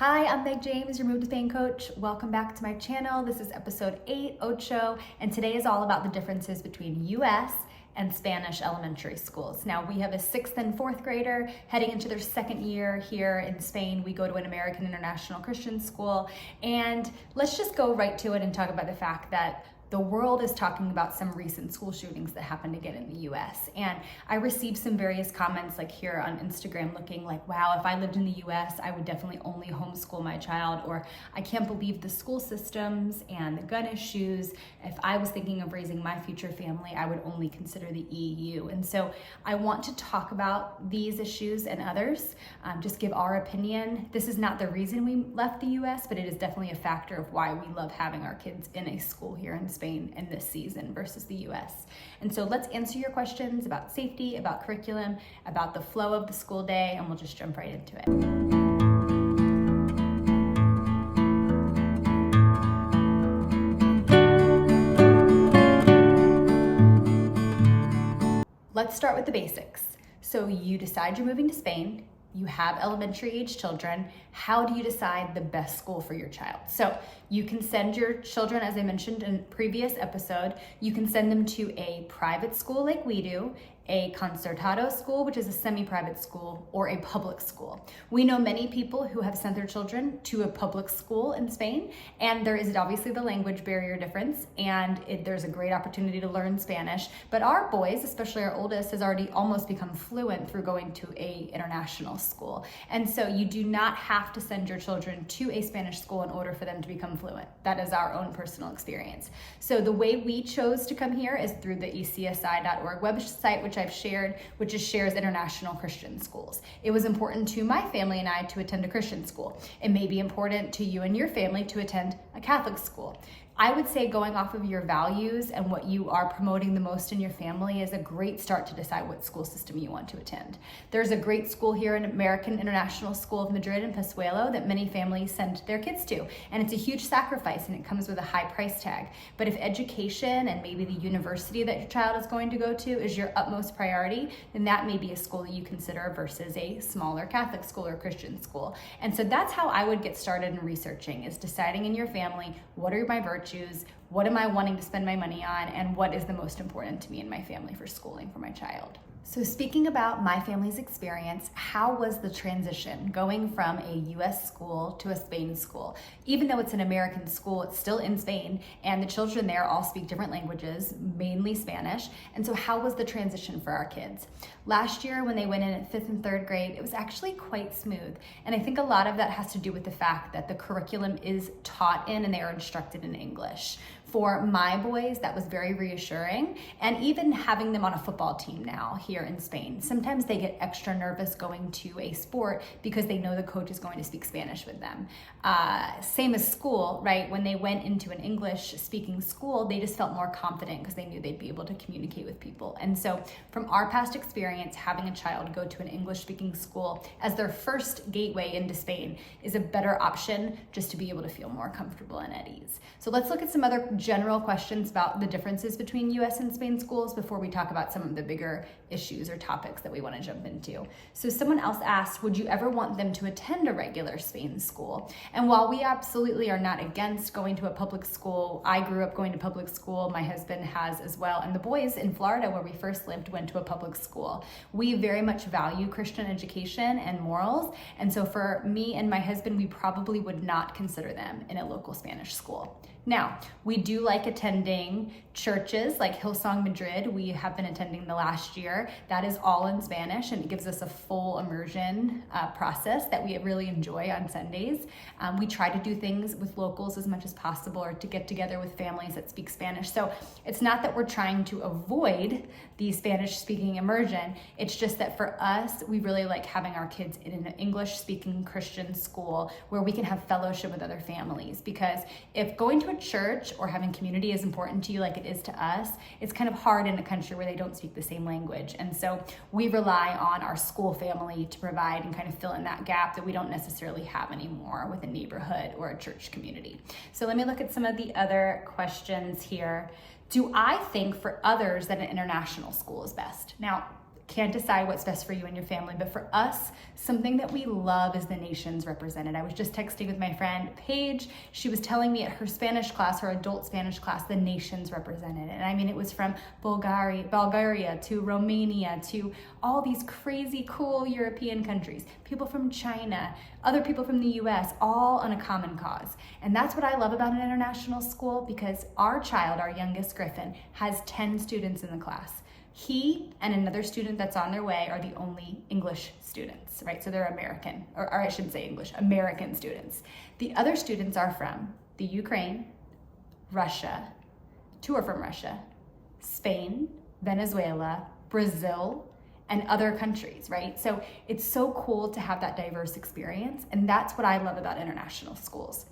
Hi, I'm Meg James, your Move to Spain coach. Welcome back to my channel. This is episode 8, Ocho, and today is all about the differences between US and Spanish elementary schools. Now, we have a 6th and 4th grader heading into their 2nd year here in Spain. We go to an American International Christian school, and let's just go right to it and talk about the fact that the world is talking about some recent school shootings that happened again in the US. And I received some various comments like here on Instagram looking like, wow, if I lived in the US, I would definitely only homeschool my child, or I can't believe the school systems and the gun issues. If I was thinking of raising my future family, I would only consider the EU. And so I want to talk about these issues and others, just give our opinion. This is not the reason we left the US, but it is definitely a factor of why we love having our kids in a school here in Spain in this season versus the US. And so let's answer your questions about safety, about curriculum, about the flow of the school day, and we'll just jump right into it. Let's start with the basics. So you decide you're moving to Spain. You have elementary age children. How do you decide the best school for your child? So you can send your children, as I mentioned in a previous episode, you can send them to a private school like we do, a concertado school, which is a semi-private school, or a public school. We know many people who have sent their children to a public school in Spain, and there is obviously the language barrier difference, and there's a great opportunity to learn Spanish, but our boys, especially our oldest, has already almost become fluent through going to a international school. And so you do not have to send your children to a Spanish school in order for them to become fluent. That is our own personal experience. So the way we chose to come here is through the ecsi.org website, which I've shared, which shares international Christian schools. It was important to my family and I to attend a Christian school. It may be important to you and your family to attend a Catholic school. I would say going off of your values and what you are promoting the most in your family is a great start to decide what school system you want to attend. There's a great school here in American International School of Madrid in Pozuelo that many families send their kids to, and it's a huge sacrifice and it comes with a high price tag. But if education and maybe the university that your child is going to go to is your utmost priority, then that may be a school that you consider versus a smaller Catholic school or Christian school. And so that's how I would get started in researching, is deciding in your family, what are my virtues, what am I wanting to spend my money on, and what is the most important to me and my family for schooling for my child. So speaking about my family's experience, how was the transition going from a US school to a Spain school? Even though it's an American school, it's still in Spain, and the children there all speak different languages, mainly Spanish. And so how was the transition for our kids? Last year when they went in at 5th and 3rd grade, it was actually quite smooth. And I think a lot of that has to do with the fact that the curriculum is taught in and they are instructed in English. For my boys, that was very reassuring. And even having them on a football team now here in Spain, sometimes they get extra nervous going to a sport because they know the coach is going to speak Spanish with them. Same as school, right? When they went into an English speaking school, they just felt more confident because they knew they'd be able to communicate with people. And so from our past experience, having a child go to an English speaking school as their first gateway into Spain is a better option, just to be able to feel more comfortable and at ease. So let's look at some other general questions about the differences between US and Spain schools before we talk about some of the bigger issues or topics that we want to jump into. So someone else asked, would you ever want them to attend a regular Spain school? And while we absolutely are not against going to a public school, I grew up going to public school, my husband has as well, and the boys in Florida where we first lived went to a public school. We very much value Christian education and morals, and so for me and my husband, we probably would not consider them in a local Spanish school. Now, we do like attending churches like Hillsong Madrid. We have been attending the last year. That is all in Spanish, and it gives us a full immersion process that we really enjoy on Sundays. We try to do things with locals as much as possible, or to get together with families that speak Spanish. So it's not that we're trying to avoid the Spanish-speaking immersion. It's just that for us, we really like having our kids in an English-speaking Christian school where we can have fellowship with other families. Because if going to a church or having community is important to you like it is to us, it's kind of hard in a country where they don't speak the same language. And so we rely on our school family to provide and kind of fill in that gap that we don't necessarily have anymore with a neighborhood or a church community. So let me look at some of the other questions here. Do I think for others that an international school is best? Now, can't decide what's best for you and your family, but for us, something that we love is the nations represented. I was just texting with my friend Paige. She was telling me at her Spanish class, her adult Spanish class, the nations represented. And I mean, it was from Bulgaria to Romania to all these crazy cool European countries, people from China, other people from the US, all on a common cause. And that's what I love about an international school, because our child, our youngest Griffin, has 10 students in the class. He and another student that's on their way are the only English students, right? So they're American, or I shouldn't say English, American students. The other students are from the Ukraine, Russia, 2 are from Russia, Spain, Venezuela, Brazil, and other countries, right? So it's so cool to have that diverse experience, and that's what I love about international schools.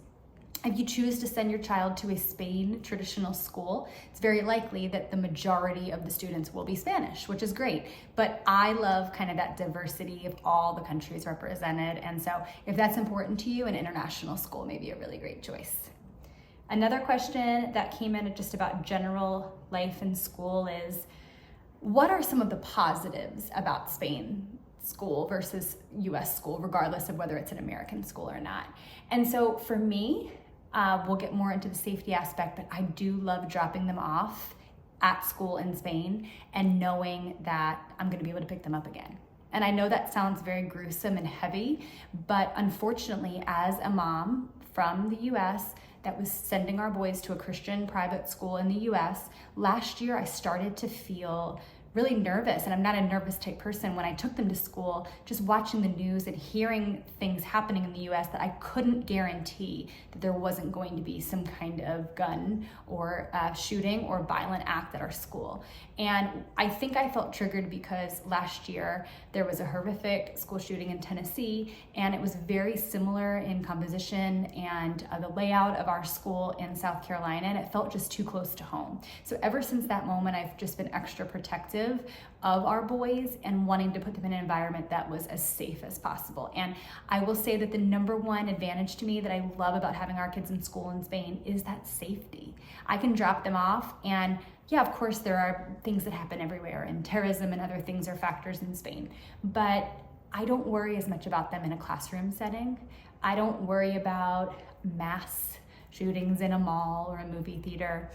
If you choose to send your child to a Spain traditional school, it's very likely that the majority of the students will be Spanish, which is great. But I love kind of that diversity of all the countries represented. And so if that's important to you, an international school may be a really great choice. Another question that came in just about general life in school is, what are some of the positives about Spain school versus US school, regardless of whether it's an American school or not? And so for me, we'll get more into the safety aspect, but I do love dropping them off at school in Spain and knowing that I'm going to be able to pick them up again. And I know that sounds very gruesome and heavy, but unfortunately, as a mom from the US that was sending our boys to a Christian private school in the US, last year I started to feel really nervous, and I'm not a nervous type person. When I took them to school, just watching the news and hearing things happening in the US, that I couldn't guarantee that there wasn't going to be some kind of gun or shooting or violent act at our school. And I think I felt triggered because last year there was a horrific school shooting in Tennessee, and it was very similar in composition and the layout of our school in South Carolina, and it felt just too close to home. So ever since that moment, I've just been extra protective of our boys and wanting to put them in an environment that was as safe as possible. And I will say that the number one advantage to me that I love about having our kids in school in Spain is that safety. I can drop them off, and yeah, of course there are things that happen everywhere, and terrorism and other things are factors in Spain, but I don't worry as much about them in a classroom setting. I don't worry about mass shootings in a mall or a movie theater.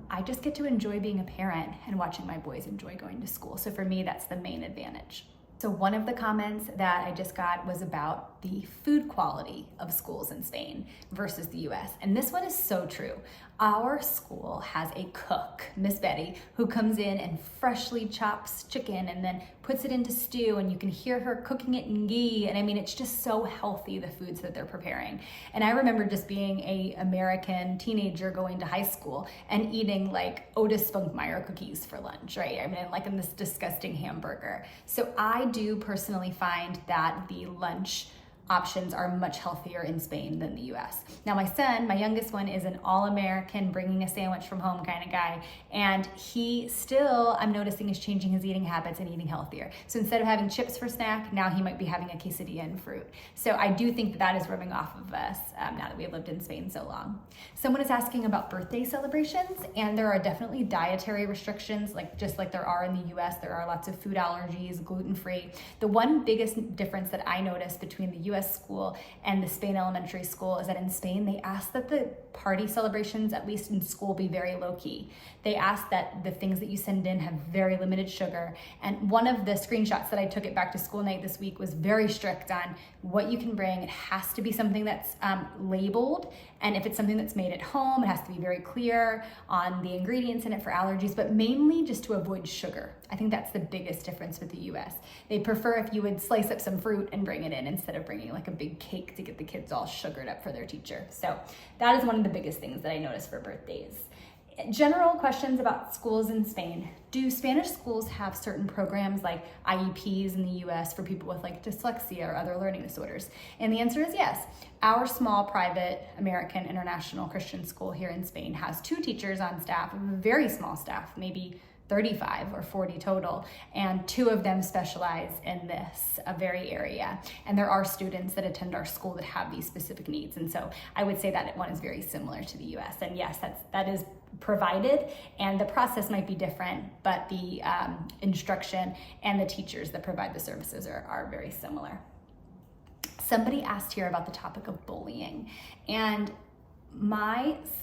I just get to enjoy being a parent and watching my boys enjoy going to school. So for me, that's the main advantage. So one of the comments that I just got was about the food quality of schools in Spain versus the US. And this one is so true. Our school has a cook, Miss Betty, who comes in and freshly chops chicken and then puts it into stew, and you can hear her cooking it in ghee. And I mean, it's just so healthy, the foods that they're preparing. And I remember just being a American teenager going to high school and eating like Otis Spunkmeyer cookies for lunch, right? I mean, like in this disgusting hamburger. So I do personally find that the lunch options are much healthier in Spain than the US. Now my son, my youngest one, is an all-American, bringing a sandwich from home kind of guy, and he still, I'm noticing, is changing his eating habits and eating healthier. So instead of having chips for snack, now he might be having a quesadilla and fruit. So I do think that that is rubbing off of us now that we have lived in Spain so long. Someone is asking about birthday celebrations, and there are definitely dietary restrictions, just like there are in the US. There are lots of food allergies, gluten-free. The one biggest difference that I noticed between the US school and the Spain elementary school is that in Spain, they ask that the party celebrations, at least in school, be very low-key. They ask that the things that you send in have very limited sugar. And one of the screenshots that I took at back to school night this week was very strict on what you can bring. It has to be something that's labeled, and if it's something that's made at home, it has to be very clear on the ingredients in it for allergies, but mainly just to avoid sugar. I think that's the biggest difference with the US. They prefer if you would slice up some fruit and bring it in instead of bringing like a big cake to get the kids all sugared up for their teacher. So that is one of the biggest things that I noticed for birthdays. General questions about schools in Spain. Do Spanish schools have certain programs like IEPs in the US for people with like dyslexia or other learning disorders? And the answer is yes. Our small private American international Christian school here in Spain has 2 teachers on staff, a very small staff, maybe 35 or 40 total, and 2 of them specialize in this very area. And there are students that attend our school that have these specific needs. And so I would say that one is very similar to the US. And yes, that is provided, and the process might be different, but the instruction and the teachers that provide the services are very similar. Somebody asked here about the topic of bullying, and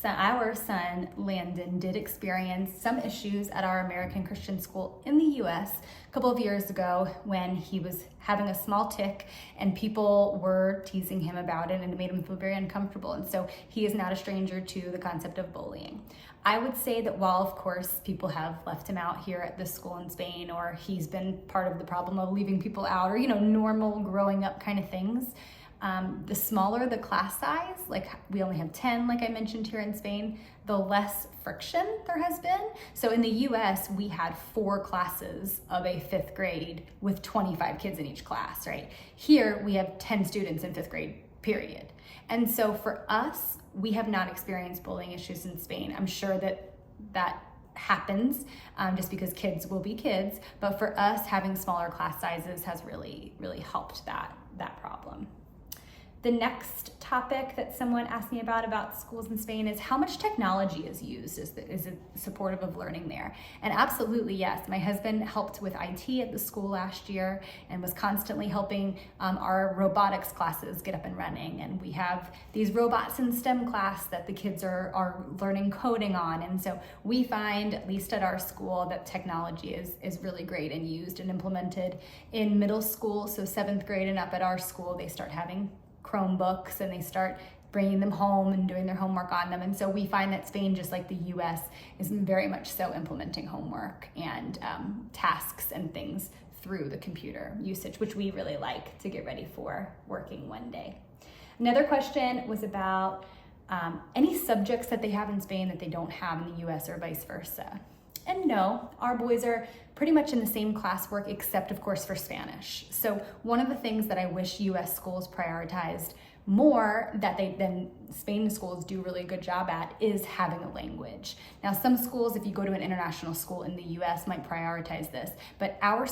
our son Landon did experience some issues at our American Christian school in the US a couple of years ago when he was having a small tic and people were teasing him about it, and it made him feel very uncomfortable. And so he is not a stranger to the concept of bullying. I would say that while of course people have left him out here at this school in Spain, or he's been part of the problem of leaving people out, or normal growing up kind of things, the smaller the class size, like we only have 10, like I mentioned here in Spain, the less friction there has been. So in the US, we had 4 classes of a 5th grade with 25 kids in each class, right? Here, we have 10 students in 5th grade, period. And so for us, we have not experienced bullying issues in Spain. I'm sure that happens just because kids will be kids, but for us, having smaller class sizes has really, really helped that problem. The next topic that someone asked me about schools in Spain is how much technology is used. Is it supportive of learning there? And absolutely yes. My husband helped with IT at the school last year and was constantly helping our robotics classes get up and running. And we have these robots in STEM class that the kids are learning coding on. And so we find, at least at our school, that technology is really great and used and implemented in middle school. So 7th grade and up at our school, they start having Chromebooks and they start bringing them home and doing their homework on them. And so we find that Spain, just like the US, is very much so implementing homework and tasks and things through the computer usage, which we really like to get ready for working one day. Another question was about any subjects that they have in Spain that they don't have in the US or vice versa. And no, our boys are pretty much in the same classwork, except of course for Spanish. So one of the things that I wish US schools prioritized more than Spain schools do really a good job at is having a language. Now some schools, if you go to an international school in the US, might prioritize this, but our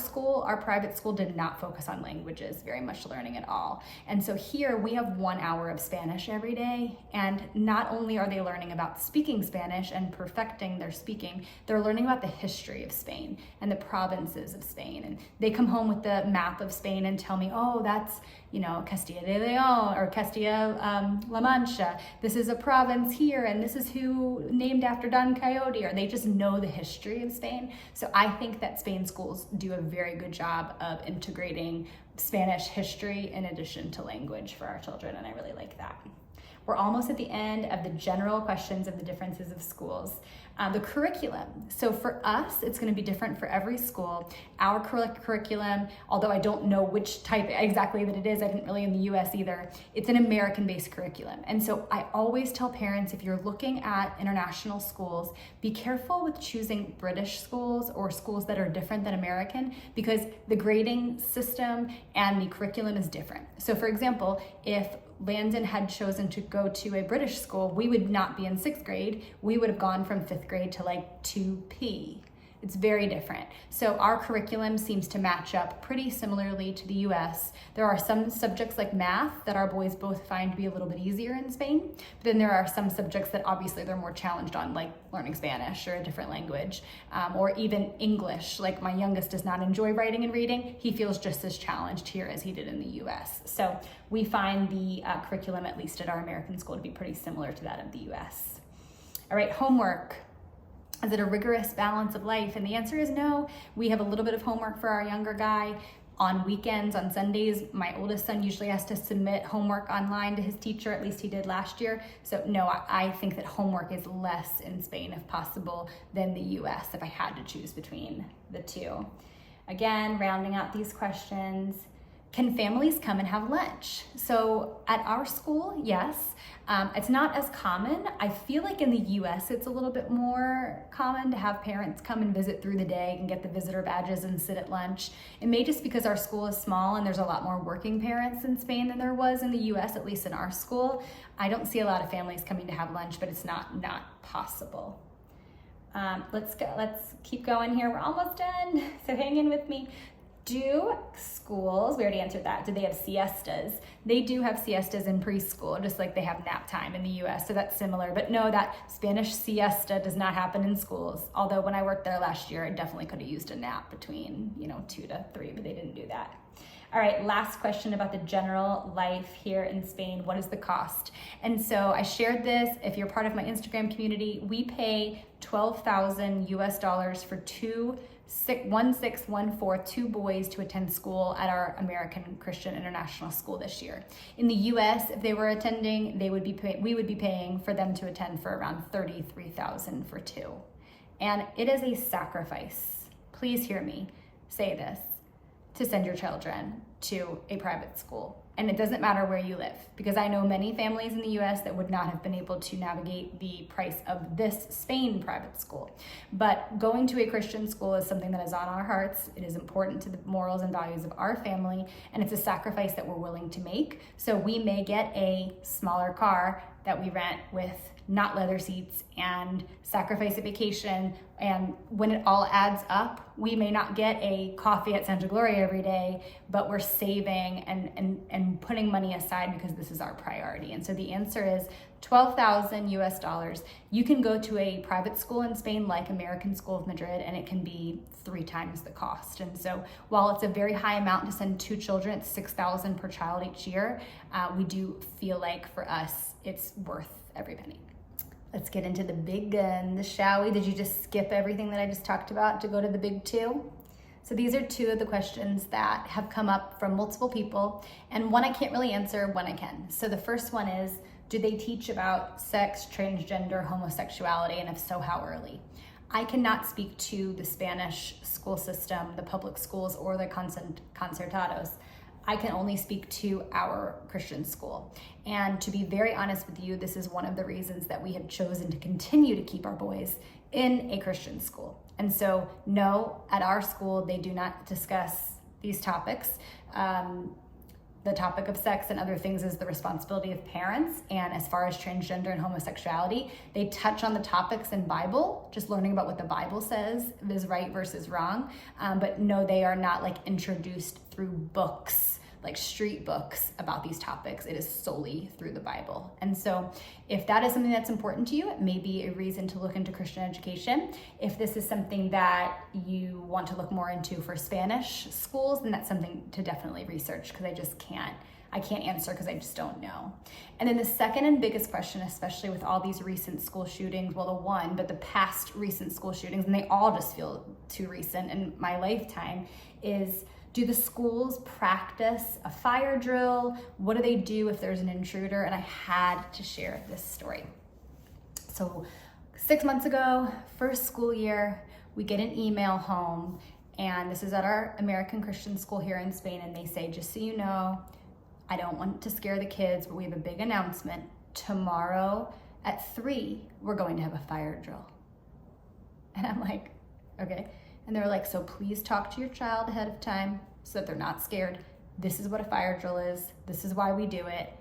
private school did not focus on languages, very much learning at all. And so here we have 1 hour of Spanish every day, and not only are they learning about speaking Spanish and perfecting their speaking, they're learning about the history of Spain and the provinces of Spain. And they come home with the map of Spain and tell me, oh, that's Castilla de León or Castilla-La Mancha. This is a province here, and this is who named after Don Quixote, or they just know the history of Spain. So I think that Spain schools do a very good job of integrating Spanish history in addition to language for our children, and I really like that. We're almost at the end of the general questions of the differences of schools. The curriculum. So for us, it's going to be different for every school. Our curriculum, although I don't know which type exactly that it is, I didn't really in the US either, it's an American-based curriculum. And so I always tell parents, if you're looking at international schools, be careful with choosing British schools or schools that are different than American, because the grading system and the curriculum is different. So for example, if Landon had chosen to go to a British school, we would not be in 6th grade. We would have gone from 5th grade to like 2P. It's very different. So our curriculum seems to match up pretty similarly to the US. There are some subjects like math that our boys both find to be a little bit easier in Spain, but then there are some subjects that obviously they're more challenged on, like learning Spanish or a different language, or even English. Like my youngest does not enjoy writing and reading. He feels just as challenged here as he did in the US. So we find the curriculum, at least at our American school, to be pretty similar to that of the US. All right, homework. Is it a rigorous balance of life? And the answer is no. We have a little bit of homework for our younger guy. On weekends, on Sundays, my oldest son usually has to submit homework online to his teacher, at least he did last year. So no, I think that homework is less in Spain, if possible, than the US, if I had to choose between the two. Again, rounding out these questions. Can families come and have lunch? So at our school, yes. It's not as common. I feel like in the US, it's a little bit more common to have parents come and visit through the day and get the visitor badges and sit at lunch. It may just because our school is small and there's a lot more working parents in Spain than there was in the US, at least in our school. I don't see a lot of families coming to have lunch, but it's not possible. Let's keep going here. We're almost done, so hang in with me. Do schools, we already answered that, do they have siestas? They do have siestas in preschool, just like they have nap time in the US, so that's similar. But no, that Spanish siesta does not happen in schools. Although when I worked there last year, I definitely could have used a nap between 2 to 3, but they didn't do that. All right, last question about the general life here in Spain. What is the cost? And so I shared this. If you're part of my Instagram community, we pay $12,000 US for two boys to attend school at our American Christian International School this year. In the US, if they were attending, we would be paying for them to attend for around $33,000 for two. And it is a sacrifice. Please hear me say this, to send your children to a private school. And it doesn't matter where you live, because I know many families in the US that would not have been able to navigate the price of this Spain private school. But going to a Christian school is something that is on our hearts. It is important to the morals and values of our family, and it's a sacrifice that we're willing to make. So we may get a smaller car that we rent with not leather seats and sacrifice a vacation. And when it all adds up, we may not get a coffee at Santa Gloria every day, but we're saving and putting money aside because this is our priority. And so the answer is $12,000 US. You can go to a private school in Spain like American School of Madrid, and it can be 3 times the cost. And so while it's a very high amount to send 2 children, it's $6,000 per child each year, we do feel like for us, it's worth every penny. Let's get into the big guns, shall we? Did you just skip everything that I just talked about to go to the big 2? So these are 2 of the questions that have come up from multiple people, and one I can't really answer, one I can. So the first one is, do they teach about sex, transgender, homosexuality, and if so, how early? I cannot speak to the Spanish school system, the public schools, or the concertados. I can only speak to our Christian school. And to be very honest with you, this is one of the reasons that we have chosen to continue to keep our boys in a Christian school. And so, no, at our school, they do not discuss these topics. The topic of sex and other things is the responsibility of parents. And as far as transgender and homosexuality, they touch on the topics in Bible, just learning about what the Bible says is right versus wrong. But no, they are not like introduced through books, like street books about these topics. It is solely through the Bible. And so if that is something that's important to you, it may be a reason to look into Christian education. If this is something that you want to look more into for Spanish schools, then that's something to definitely research, because I can't answer because I just don't know. And then the second and biggest question, especially with all these recent school shootings, well, the past recent school shootings, and they all just feel too recent in my lifetime, is, do the schools practice a fire drill? What do they do if there's an intruder? And I had to share this story. So 6 months ago, first school year, we get an email home, and this is at our American Christian school here in Spain, and they say, just so you know, I don't want to scare the kids, but we have a big announcement. Tomorrow at 3, we're going to have a fire drill. And I'm like, okay. And they're like, so please talk to your child ahead of time so that they're not scared. This is what a fire drill is. This is why we do it.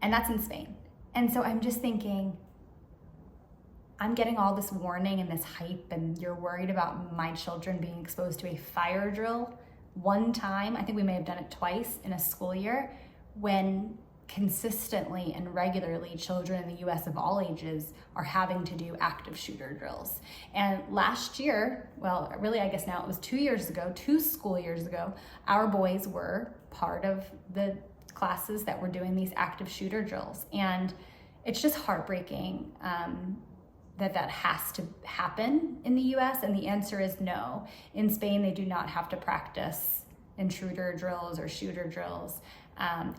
And that's in Spain. And so I'm just thinking, I'm getting all this warning and this hype, and you're worried about my children being exposed to a fire drill one time. I think we may have done it twice in a school year, when consistently and regularly children in the US of all ages are having to do active shooter drills. And last year, well, really I guess now it was 2 school years ago, our boys were part of the classes that were doing these active shooter drills. And it's just heartbreaking that has to happen in the US, and the answer is no. In Spain, they do not have to practice intruder drills or shooter drills.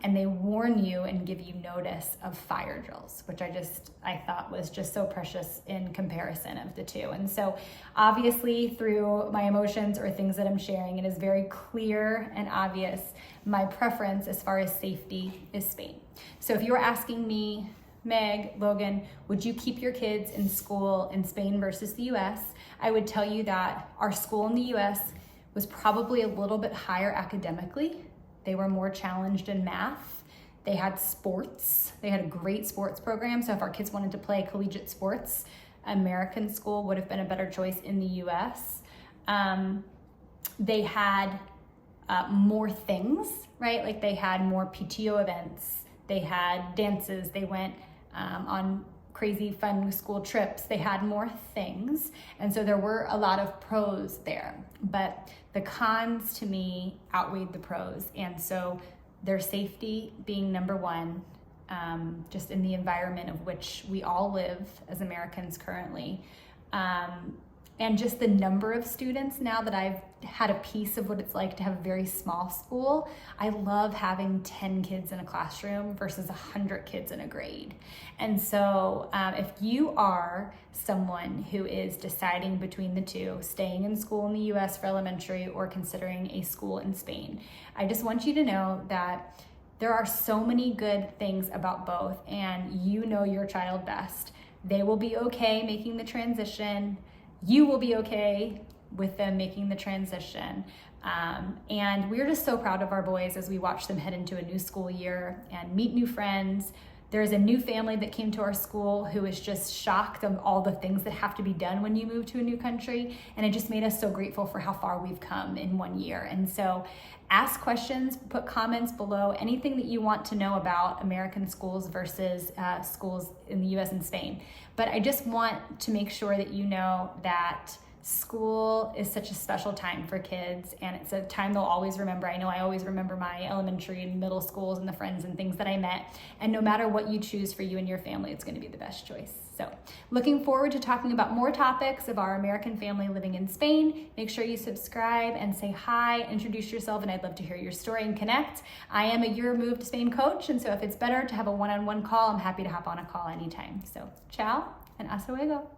And they warn you and give you notice of fire drills, which I thought was just so precious in comparison of the two. And so obviously through my emotions or things that I'm sharing, it is very clear and obvious my preference as far as safety is Spain. So if you were asking me, Meg, Logan, would you keep your kids in school in Spain versus the US? I would tell you that our school in the US was probably a little bit higher academically. They were more challenged in math. They had sports. They had a great sports program. So if our kids wanted to play collegiate sports, American school would have been a better choice in the US. They had more things, right? Like they had more PTO events, they had dances, they went on crazy fun school trips, they had more things. And so there were a lot of pros there, but the cons to me outweighed the pros. And so their safety being number one, just in the environment of which we all live as Americans currently. And just the number of students, now that I've had a piece of what it's like to have a very small school, I love having 10 kids in a classroom versus 100 kids in a grade. And so if you are someone who is deciding between the two, staying in school in the US for elementary or considering a school in Spain, I just want you to know that there are so many good things about both, and you know your child best. They will be okay making the transition. You will be okay with them making the transition. And we're just so proud of our boys as we watch them head into a new school year and meet new friends. There's a new family that came to our school who is just shocked of all the things that have to be done when you move to a new country. And it just made us so grateful for how far we've come in 1 year. And so ask questions, put comments below, anything that you want to know about American schools versus schools in the US and Spain. But I just want to make sure that you know that school is such a special time for kids, and it's a time they'll always remember. I know I always remember my elementary and middle schools and the friends and things that I met, and no matter what you choose for you and your family, it's going to be the best choice. So looking forward to talking about more topics of our American family living in Spain. Make sure you subscribe and say hi, introduce yourself, and I'd love to hear your story and connect. I am a Your Move to Spain coach, and so if it's better to have a one-on-one call, I'm happy to hop on a call anytime. So ciao and hasta luego.